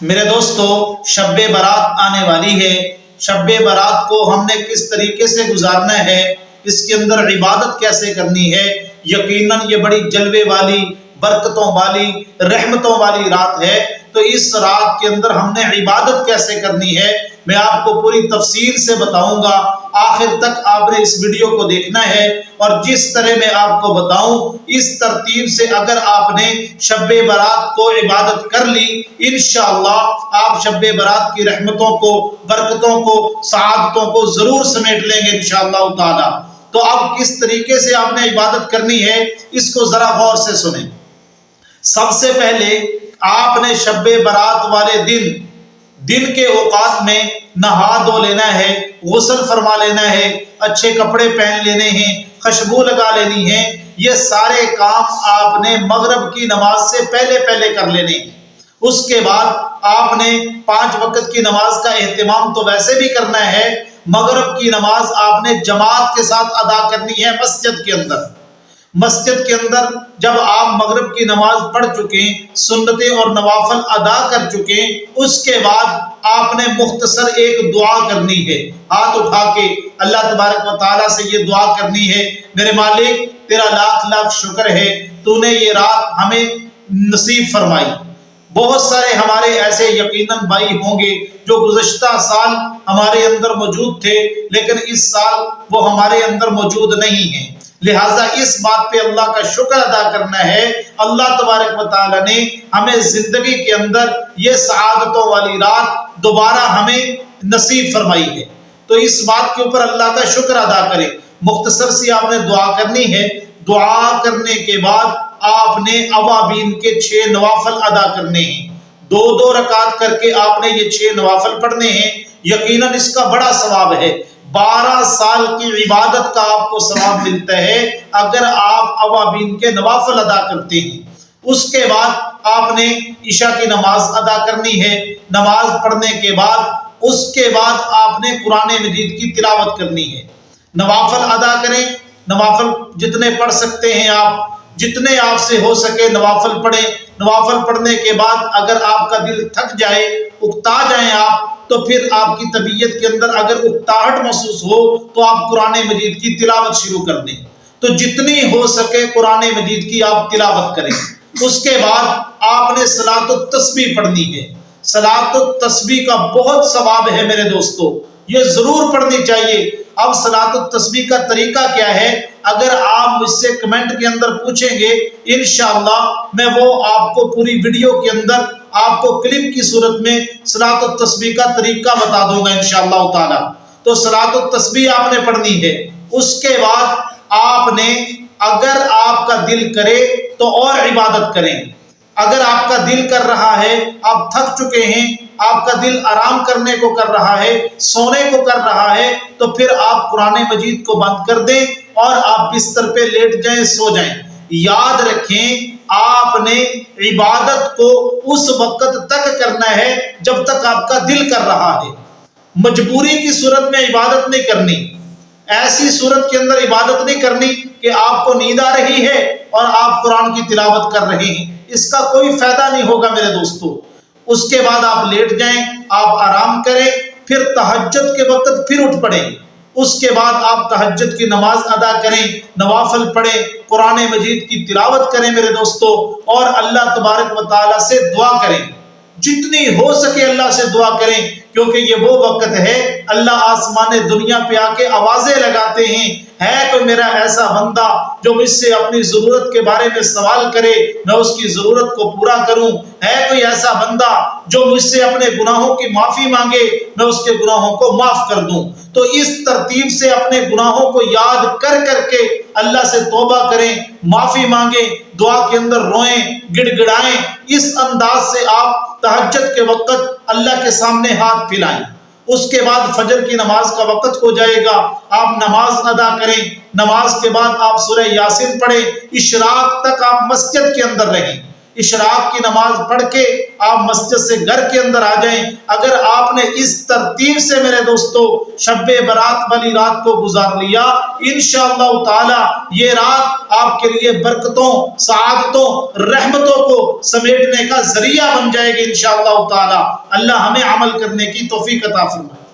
میرے دوستو، شب برات آنے والی ہے۔ شب برات کو ہم نے کس طریقے سے گزارنا ہے، اس کے اندر عبادت کیسے کرنی ہے، یقیناً یہ بڑی جلوے والی، برکتوں والی، رحمتوں والی رات ہے۔ تو اس رات کے اندر ہم نے عبادت کیسے کرنی ہے، میں آپ کو پوری تفصیل سے بتاؤں گا۔ آخر تک آپ نے اس ویڈیو کو دیکھنا ہے، اور جس طرح میں آپ کو بتاؤں اس ترتیب سے اگر آپ نے شب برات کو عبادت کر لی، انشاءاللہ آپ شب برات کی رحمتوں کو، برکتوں کو، سعادتوں کو ضرور سمیٹ لیں گے انشاءاللہ تعالی۔ تو اب کس طریقے سے آپ نے عبادت کرنی ہے، اس کو ذرا غور سے سنیں۔ سب سے پہلے آپ نے شب برات والے دن کے اوقات میں نہا دھو لینا ہے، غسل فرما لینا ہے، اچھے کپڑے پہن لینے ہیں، خوشبو لگا لینی ہے۔ یہ سارے کام آپ نے مغرب کی نماز سے پہلے کر لینے ہیں۔ اس کے بعد آپ نے 5 وقت کی نماز کا اہتمام تو ویسے بھی کرنا ہے۔ مغرب کی نماز آپ نے جماعت کے ساتھ ادا کرنی ہے مسجد کے اندر۔ مسجد کے اندر جب آپ مغرب کی نماز پڑھ چکیں، سنتیں اور نوافل ادا کر چکیں، اس کے بعد آپ نے مختصر ایک دعا کرنی ہے۔ ہاتھ اٹھا کے اللہ تبارک و تعالیٰ سے یہ دعا کرنی ہے، میرے مالک تیرا لاکھ شکر ہے، تو نے یہ رات ہمیں نصیب فرمائی۔ بہت سارے ہمارے ایسے یقیناً بھائی ہوں گے جو گزشتہ سال ہمارے اندر موجود تھے، لیکن اس سال وہ ہمارے اندر موجود نہیں ہیں۔ لہٰذا اس بات پہ اللہ کا شکر ادا کرنا ہے، اللہ تبارک و تعالیٰ نے ہمیں زندگی کے اندر یہ سعادتوں والی رات دوبارہ ہمیں نصیب فرمائی ہے۔ تو اس بات کے اوپر اللہ کا شکر ادا کریں۔ مختصر سی آپ نے دعا کرنی ہے۔ دعا کرنے کے بعد آپ نے اوابین کے 6 نوافل ادا کرنے ہیں۔ 2 رکعت کر کے آپ نے یہ 6 نوافل پڑھنے ہیں۔ یقیناً اس کا بڑا ثواب ہے۔ 12 سال کی عبادت کا آپ کو ثواب ملتا ہے اگر آپ اوابین کے نوافل ادا کرتے ہیں۔ اس کے بعد آپ نے عشاء کی نماز ادا کرنی ہے۔ نماز پڑھنے کے بعد اس کے بعد آپ نے قرآن مجید کی تلاوت کرنی ہے۔ نوافل ادا کریں، نوافل جتنے پڑھ سکتے ہیں آپ، جتنے آپ سے ہو سکے نوافل پڑھیں۔ نوافل پڑھنے کے بعد اگر آپ کا دل تھک جائے، اکتا جائیں آپ، تو پھر آپ کی طبیعت کے اندر اگر اکتاہٹ محسوس ہو تو آپ قرآن مجید کی تلاوت شروع کر دیں۔ تو جتنی ہو سکے قرآن مجید کی آپ تلاوت کریں۔ اس کے بعد آپ نے صلاۃ التسبیح پڑھنی ہے۔ صلاۃ التسبیح کا بہت ثواب ہے میرے دوستو، یہ ضرور پڑھنی چاہیے۔ اب صلاۃ التسبیح کا طریقہ کیا ہے، اگر آپ مجھ سے کمنٹ کے اندر پوچھیں گے، انشاءاللہ میں وہ آپ کو پوری ویڈیو کے اندر آپ کو کلپ کی صورت میں صلاۃ التسبیح کا طریقہ بتا دوں گا انشاءاللہ تعالی۔ تو صلاۃ التسبیح آپ نے پڑھنی ہے۔ اس کے بعد آپ نے اگر آپ کا دل کرے تو اور عبادت کریں۔ اگر آپ کا دل کر رہا ہے، آپ تھک چکے ہیں، آپ کا دل آرام کرنے کو کر رہا ہے، سونے کو کر رہا ہے، تو پھر آپ قرآن مجید کو بند کر دیں اور آپ بستر پہ لیٹ جائیں، سو جائیں۔ یاد رکھیں آپ نے عبادت کو اس وقت تک کرنا ہے جب تک آپ کا دل کر رہا ہے۔ مجبوری کی صورت میں عبادت نہیں کرنی، ایسی صورت کے اندر عبادت نہیں کرنی کہ آپ کو نیند آ رہی ہے اور آپ قرآن کی تلاوت کر رہے ہیں، اس کا کوئی فائدہ نہیں ہوگا میرے دوستو۔ اس کے بعد آپ لیٹ جائیں، آپ آرام کریں، پھر تہجد کے وقت پھر اٹھ پڑیں۔ اس کے بعد آپ تہجد کی نماز ادا کریں، نوافل پڑھیں، قرآن مجید کی تلاوت کریں میرے دوستو، اور اللہ تبارک و تعالیٰ سے دعا کریں۔ جتنی ہو سکے اللہ سے دعا کریں، کیونکہ یہ وہ وقت ہے اللہ آسمان دنیا پہ آ کے آوازیں لگاتے ہیں، ہے کوئی میرا ایسا بندہ جو مجھ سے اپنی ضرورت کے بارے میں سوال کرے، میں اس کی ضرورت کو پورا کروں، ہے کوئی ایسا بندہ جو مجھ سے اپنے گناہوں کی معافی مانگے، میں اس کے گناہوں کو معاف کر دوں۔ تو اس ترتیب سے اپنے گناہوں کو یاد کر کے اللہ سے توبہ کریں، معافی مانگیں، دعا کے اندر روئیں، گڑ گڑائیں۔ اس انداز سے آپ تہجد کے وقت اللہ کے سامنے ہاتھ پھیلائیں۔ اس کے بعد فجر کی نماز کا وقت ہو جائے گا، آپ نماز ادا کریں۔ نماز کے بعد آپ سورہ یاسین پڑھیں، اشراق تک آپ مسجد کے اندر رہیں۔ اشراق کی نماز پڑھ کے آپ مسجد سے گھر کے اندر آ جائیں۔ اگر آپ نے اس ترتیب سے میرے دوستو شب برات والی رات کو گزار لیا، انشاءاللہ تعالی یہ رات آپ کے لیے برکتوں، سعادتوں، رحمتوں کو سمیٹنے کا ذریعہ بن جائے گی انشاءاللہ تعالی۔ اللہ ہمیں عمل کرنے کی توفیق عطا فرمائے۔